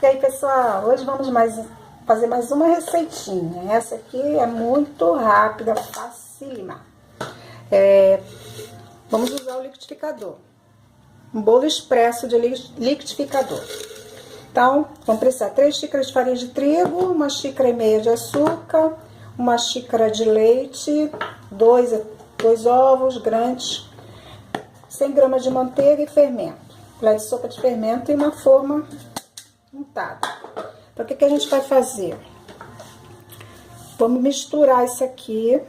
E aí, pessoal, hoje vamos fazer mais uma receitinha. Essa aqui é muito rápida, facílima. Vamos usar o liquidificador. Um bolo expresso de liquidificador. Então, vamos precisar 3 xícaras de farinha de trigo, 1,5 xícaras de açúcar, 1 xícara de leite, 2 ovos grandes, 100 gramas de manteiga e fermento. Colher de sopa de fermento e uma forma untada. Então, o que a gente vai fazer? Vamos misturar isso aqui,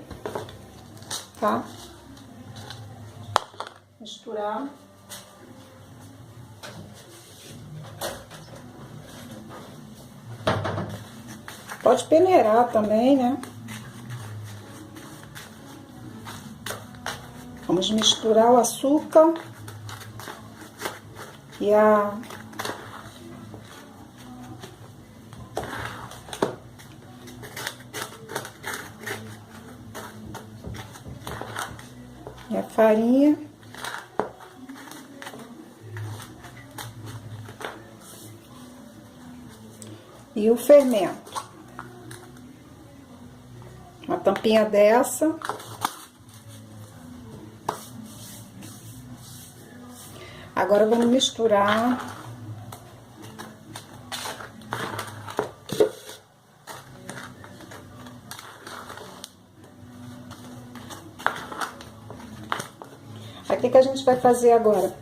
tá? Misturar. Pode peneirar também, né? Vamos misturar o açúcar e a farinha. E o fermento. Uma tampinha dessa. Agora vamos misturar. Aí o que a gente vai fazer agora?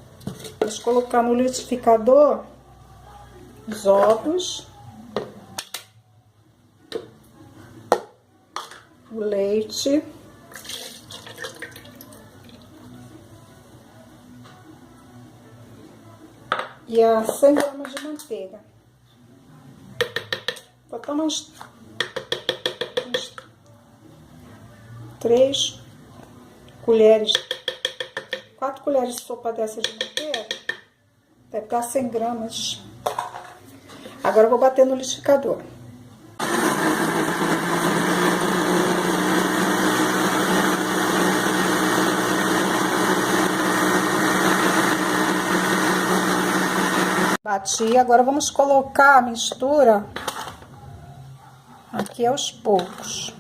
Vamos colocar no liquidificador os ovos, o leite, e a 100 gramas de manteiga. Vou botar umas 3 colheres, 4 colheres de sopa dessa de manteiga. Vai ficar 100 gramas. Agora eu vou bater no liquidificador. Bati, agora vamos colocar a mistura aqui aos poucos.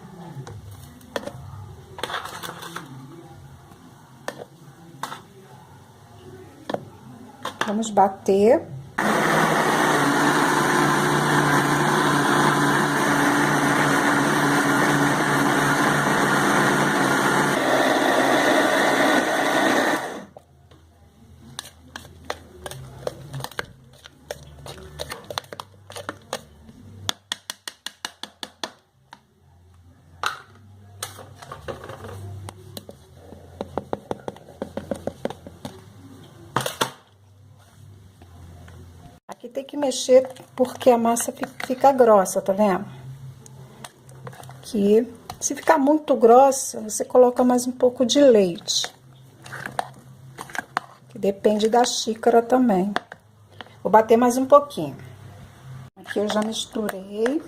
Vamos bater. Aqui tem que mexer porque a massa fica grossa, tá vendo? Aqui, se ficar muito grossa, você coloca mais um pouco de leite. Que depende da xícara também. Vou bater mais um pouquinho. Aqui eu já misturei.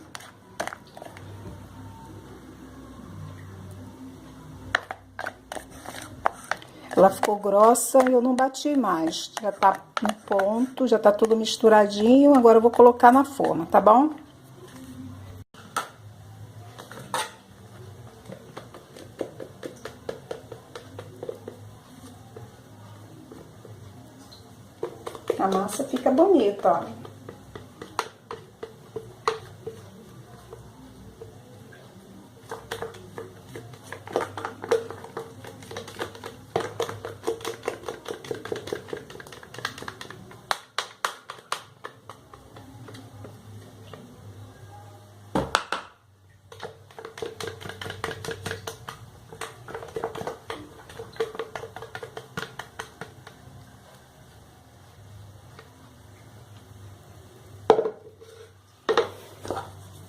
Ela ficou grossa e eu não bati mais. Já tá no ponto, já tá tudo misturadinho. Agora eu vou colocar na forma, tá bom? A massa fica bonita, ó.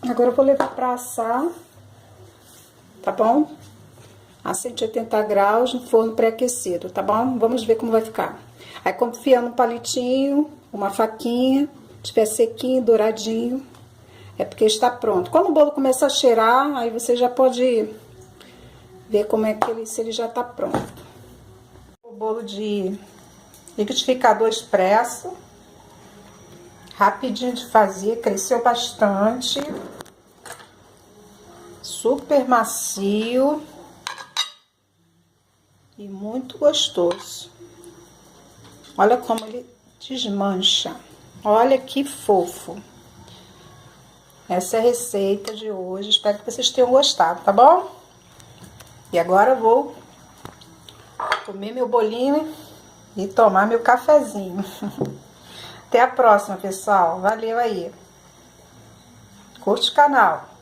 Agora eu vou levar para assar, tá bom? A 180 graus no forno pré-aquecido, tá bom? Vamos ver como vai ficar. Aí confia no palitinho, uma faquinha, tiver sequinho, douradinho, é porque está pronto. Quando o bolo começar a cheirar, aí você já pode ver como é que se ele já tá pronto. O bolo de liquidificador expresso. Rapidinho de fazer, cresceu bastante. Super macio. E muito gostoso. Olha como ele desmancha. Olha que fofo. Essa é a receita de hoje. Espero que vocês tenham gostado, tá bom? E agora eu vou comer meu bolinho e tomar meu cafezinho. Até a próxima, pessoal. Valeu aí. Curte o canal.